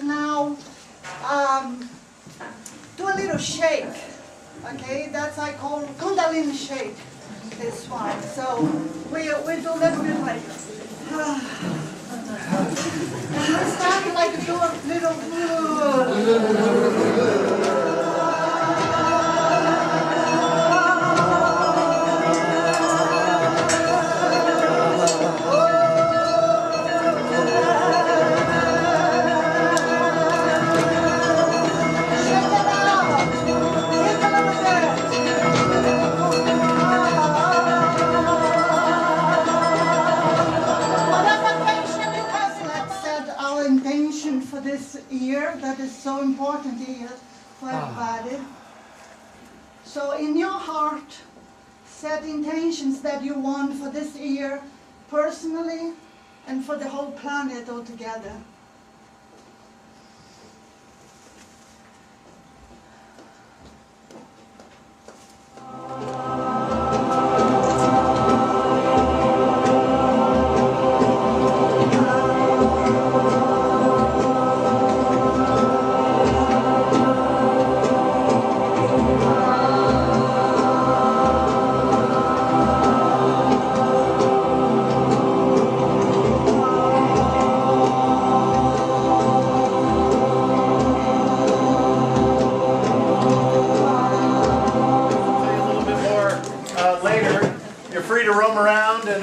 just now do a little shake. Okay, that's I call Kundalini shake. This one. So we do a little bit like. And we start like do a little. That is so important here for everybody. So in your heart, set intentions that you want for this year personally and for the whole planet altogether.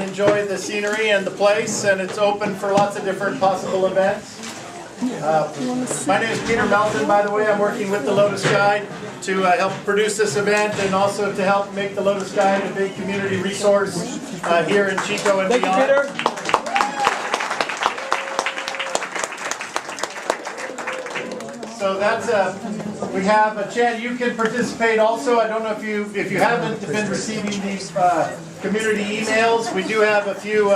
Enjoy the scenery and the place, and it's open for lots of different possible events. My name is Peter Melton, by the way. I'm working with the Lotus Guide to help produce this event and also to help make the Lotus Guide a big community resource here in Chico and beyond. Thank you, Peter. So that's we have a chance. You can participate also. I don't know if you haven't been receiving these community emails. We do have a few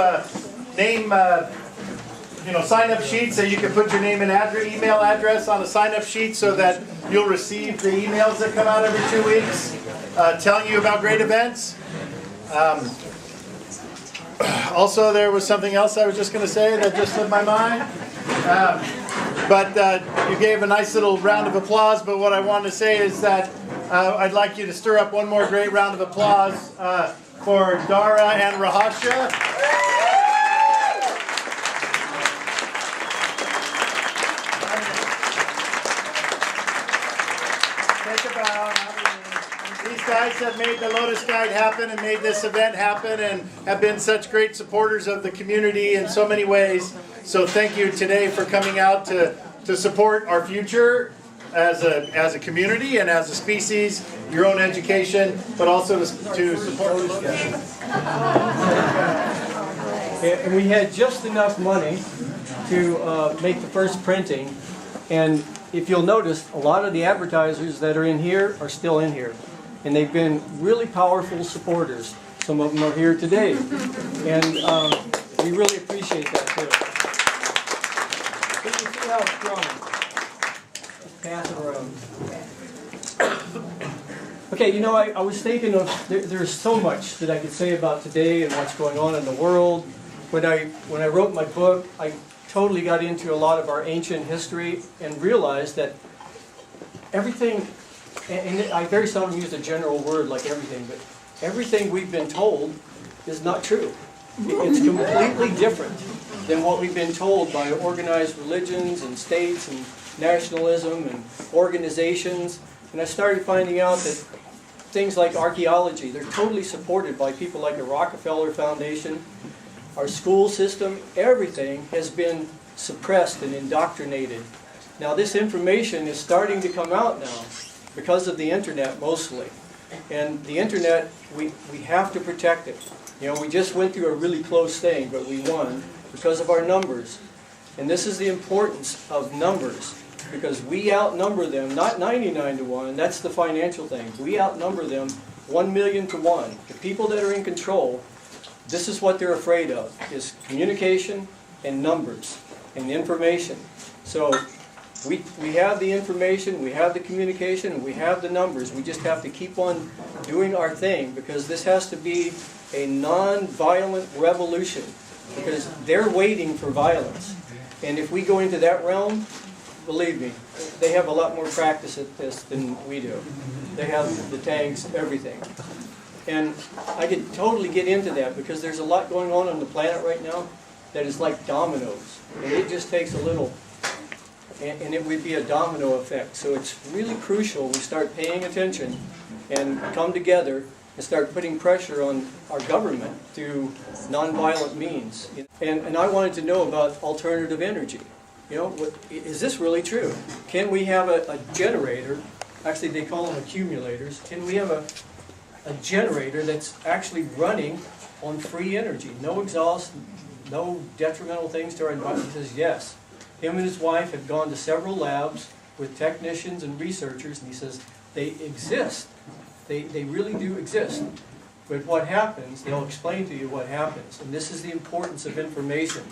sign-up sheets that you can put your name and email address on a sign-up sheet so that you'll receive the emails that come out every 2 weeks telling you about great events. Also, there was something else I was just going to say that just slipped my mind. But you gave a nice little round of applause, but what I wanted to say is that I'd like you to stir up one more great round of applause for Dara and Rahasha. Think about these guys have made the Lotus Guide happen and made this event happen and have been such great supporters of the community in so many ways. So thank you today for coming out to support our future as a community and as a species, your own education, but also to support this guy. And we had just enough money to make the first printing, and if you'll notice, a lot of the advertisers that are in here are still in here, and they've been really powerful supporters. Some of them are here today, and we really appreciate that too. You can see how it's growing. Pass it around. Okay, you know, I was thinking of, there's so much that I could say about today and what's going on in the world. When I wrote my book, I totally got into a lot of our ancient history and realized that everything, and I very seldom use a general word like everything, but everything we've been told is not true. It's completely different than what we've been told by organized religions and states and nationalism and organizations. And I started finding out that things like archaeology, they're totally supported by people like the Rockefeller Foundation. Our school system, everything has been suppressed and indoctrinated. Now this information is starting to come out now because of the internet mostly. And the internet, we have to protect it. You know, we just went through a really close thing, but we won because of our numbers. And this is the importance of numbers, because we outnumber them, not 99 to 1, that's the financial thing. We outnumber them 1 million to 1. The people that are in control, this is what they're afraid of, is communication and numbers and information. So we have the information, we have the communication, and we have the numbers. We just have to keep on doing our thing, because this has to be a non-violent revolution, because they're waiting for violence. And if we go into that realm, believe me, they have a lot more practice at this than we do. They have the tanks, everything. And I could totally get into that because there's a lot going on the planet right now that is like dominoes. And it just takes a little, and it would be a domino effect. So it's really crucial we start paying attention and come together and start putting pressure on our government through nonviolent means. And I wanted to know about alternative energy. You know, is this really true? Can we have a generator, actually they call them accumulators, can we have a generator that's actually running on free energy, no exhaust, no detrimental things to our environment? He says yes. Him and his wife have gone to several labs with technicians and researchers, and he says they exist. They really do exist. But what happens, they'll explain to you what happens. And this is the importance of information.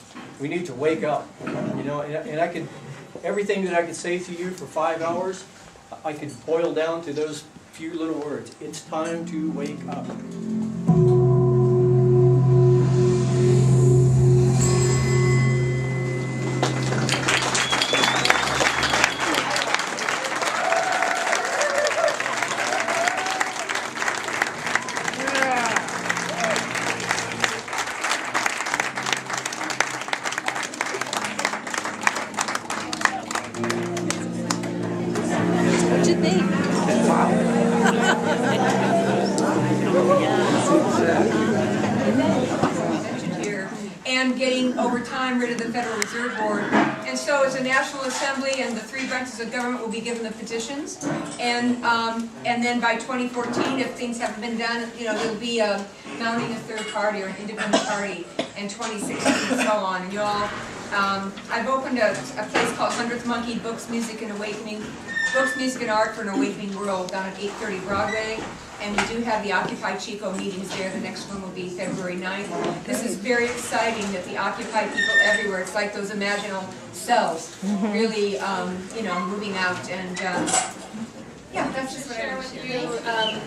We need to wake up. You know, and I could, everything that I could say to you for 5 hours, I could boil down to those few little words. It's time to wake up. What'd you think? And getting over time rid of the Federal Reserve Board. And so as a National Assembly and the three branches of government will be given the petitions. And then by 2014, if things haven't been done, you know, there'll be mounting a third party or an independent party, and 2016 and so on. And you all, I've opened a place called 100th Monkey Books, Music and Awakening, Books, Music and Art for an Awakening World down at 830 Broadway. And we do have the Occupy Chico meetings there. The next one will be February 9th. This is very exciting that the Occupy people everywhere, it's like those imaginal cells, really, you know, moving out. And yeah, that's just what I Share want to with share. you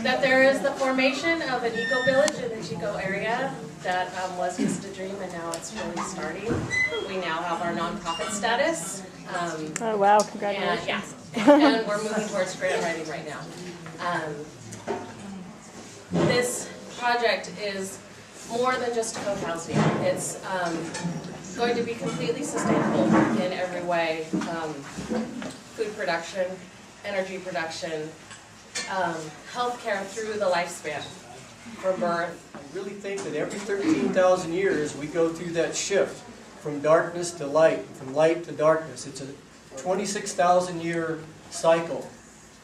that there is the formation of an eco-village in the Chico area that was just a dream, and now it's really starting. We now have our nonprofit status. Oh wow, congratulations. And we're moving towards grant writing right now. This project is more than just co-housing. It's going to be completely sustainable in every way. Food production, energy production, healthcare through the lifespan, from birth. I really think that every 13,000 years we go through that shift from darkness to light, from light to darkness. It's a 26,000 year cycle.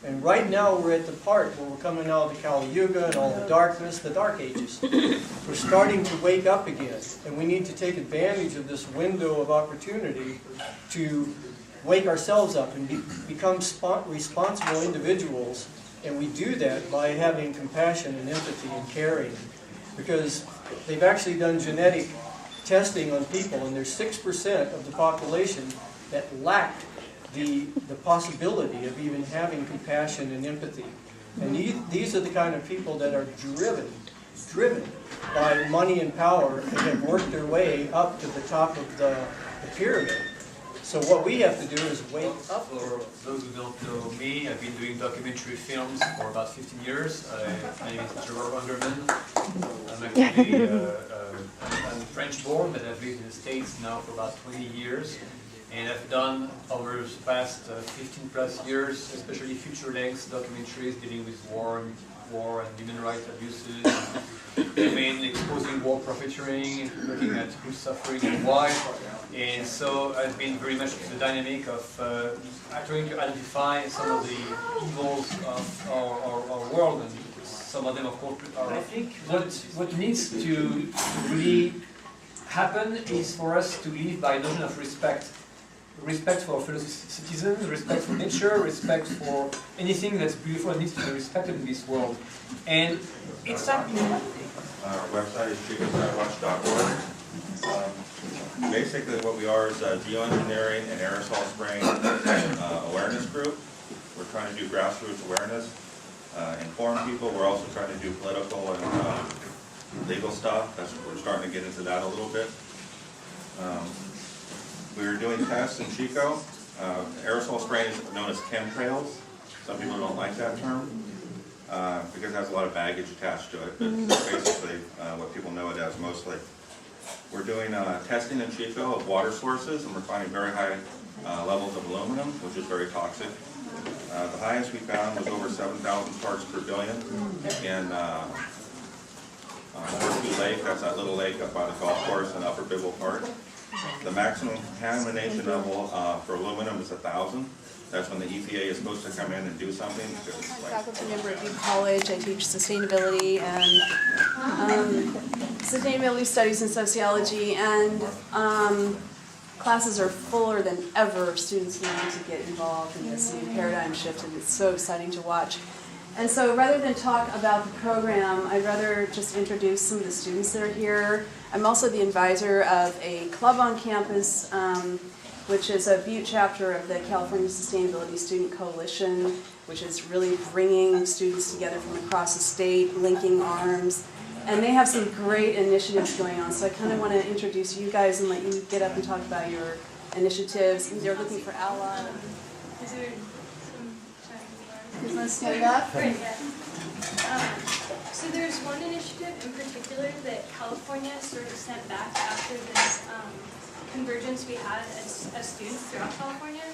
And right now we're at the part where we're coming out of the Kali Yuga and all the darkness, the Dark Ages. We're starting to wake up again, and we need to take advantage of this window of opportunity to wake ourselves up and become responsible individuals. And we do that by having compassion and empathy and caring. Because they've actually done genetic testing on people, and there's 6% of the population that lack the possibility of even having compassion and empathy. And these are the kind of people that are driven by money and power and have worked their way up to the top of the pyramid. So what we have to do is wake up. For those who don't know me, I've been doing documentary films for about 15 years. My name is Trevor Underman. I'm actually I'm French born, but I've lived in the States now for about 20 years. And I've done over the past 15 plus years, especially feature-length documentaries dealing with war and human rights abuses, mainly exposing war profiteering, looking at who's suffering and why. And so I've been very much in the dynamic of trying to identify some of the evils of our world, and some of them, of course, are... I think what needs to really happen is for us to live by a notion of respect. Respect for fellow citizens, respect for nature, respect for anything that's beautiful and needs to be respected in this world. And it's something. Our website is chicosidewatch.org. Basically what we are is a geoengineering and aerosol spraying awareness group. We're trying to do grassroots awareness, inform people. We're also trying to do political and legal stuff. We're starting to get into that a little bit. We were doing tests in Chico. Aerosol spraying is known as chemtrails. Some people don't like that term because it has a lot of baggage attached to it, but it's basically what people know it as mostly. We're doing testing in Chico of water sources, and we're finding very high levels of aluminum, which is very toxic. The highest we found was over 7,000 parts per billion in Horseshoe Lake. That's that little lake up by the golf course in Upper Bibble Park. The maximum contamination level for aluminum is 1,000. That's when the EPA is supposed to come in and do something. Because I'm a faculty member at Butte College. I teach sustainability and sustainability studies and sociology, and classes are fuller than ever. Students need to get involved in this new paradigm shift, and it's so exciting to watch. And so rather than talk about the program, I'd rather just introduce some of the students that are here. I'm also the advisor of a club on campus, which is a Butte chapter of the California Sustainability Student Coalition, which is really bringing students together from across the state, linking arms. And they have some great initiatives going on. So I kind of want to introduce you guys and let you get up and talk about your initiatives. They're looking for allies. Is there You want to stand up? Right, yeah. So there's one initiative in particular that California sort of sent back after this convergence we had as students throughout California,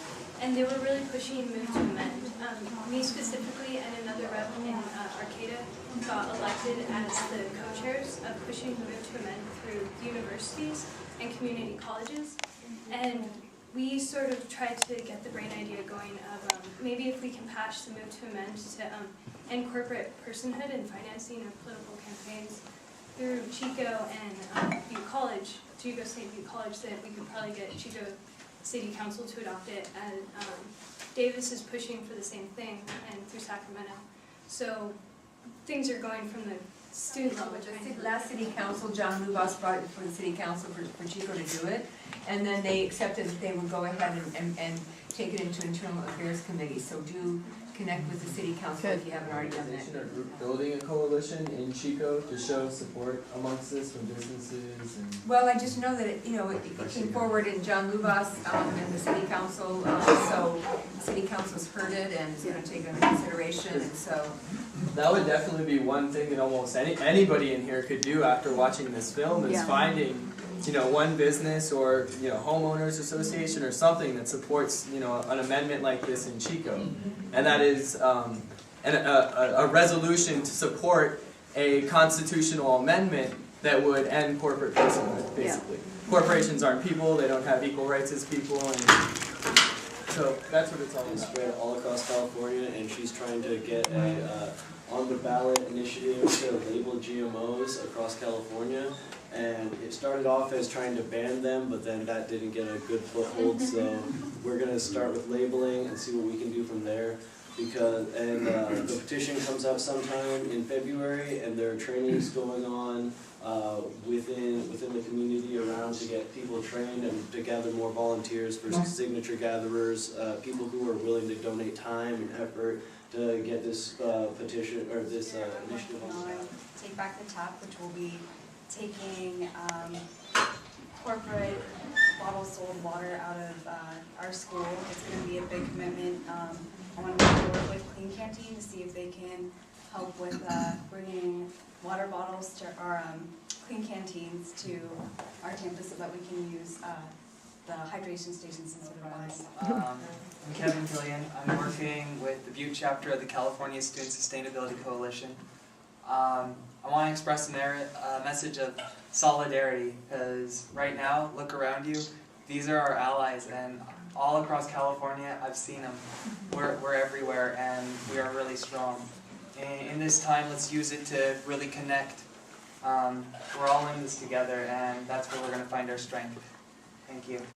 and they were really pushing Move to Amend. Me specifically and another rep in Arcata got elected as the co-chairs of pushing Move to Amend through universities and community colleges, and we sort of tried to get the brain idea going of maybe if we can patch the Move to Amend to end corporate personhood and financing of political campaigns through Chico and Butte College, Chico State Butte College, that we could probably get Chico City Council to adopt it, and Davis is pushing for the same thing, and through Sacramento. So things are going from the student level. The last city council, John Lubas brought it before the city council for Chico to do it, and then they accepted that they would go ahead and take it into internal affairs committee. So do connect with the city council if you haven't already done that. Are building a coalition in Chico to show support amongst this from businesses and? Well, I just know that it came forward in John Lubas and the city council, so the city council's heard it and is going to take it into consideration, and so. That would definitely be one thing that almost anybody in here could do after watching this film is finding, one business or, homeowners association or something that supports, an amendment like this in Chico. And that is a resolution to support a constitutional amendment that would end corporate personhood, basically. Corporations aren't people, they don't have equal rights as people, and so that's what it's all about. Spread all across California, and she's trying to get a on-the-ballot initiative to label GMOs across California. And it started off as trying to ban them, but then that didn't get a good foothold, so we're going to start with labeling and see what we can do from there. The petition comes out sometime in February, and there are trainings going on within the community around to get people trained and to gather more volunteers for signature gatherers, people who are willing to donate time and effort to get this petition or this initiative on. Take Back the Tap, which will be taking corporate bottle-sold water out of our school. It's going to be a big commitment. I want to work with Clean Canteen to see if they can help with bringing water bottles to our clean canteens to our campus so that we can use the hydration stations instead of ours. I'm Kevin Killian. I'm working with the Butte chapter of the California Student Sustainability Coalition. I want to express a message of solidarity, because right now, look around you, these are our allies, and all across California, I've seen them. We're everywhere, and we are really strong. In this time, let's use it to really connect. We're all in this together, and that's where we're going to find our strength. Thank you.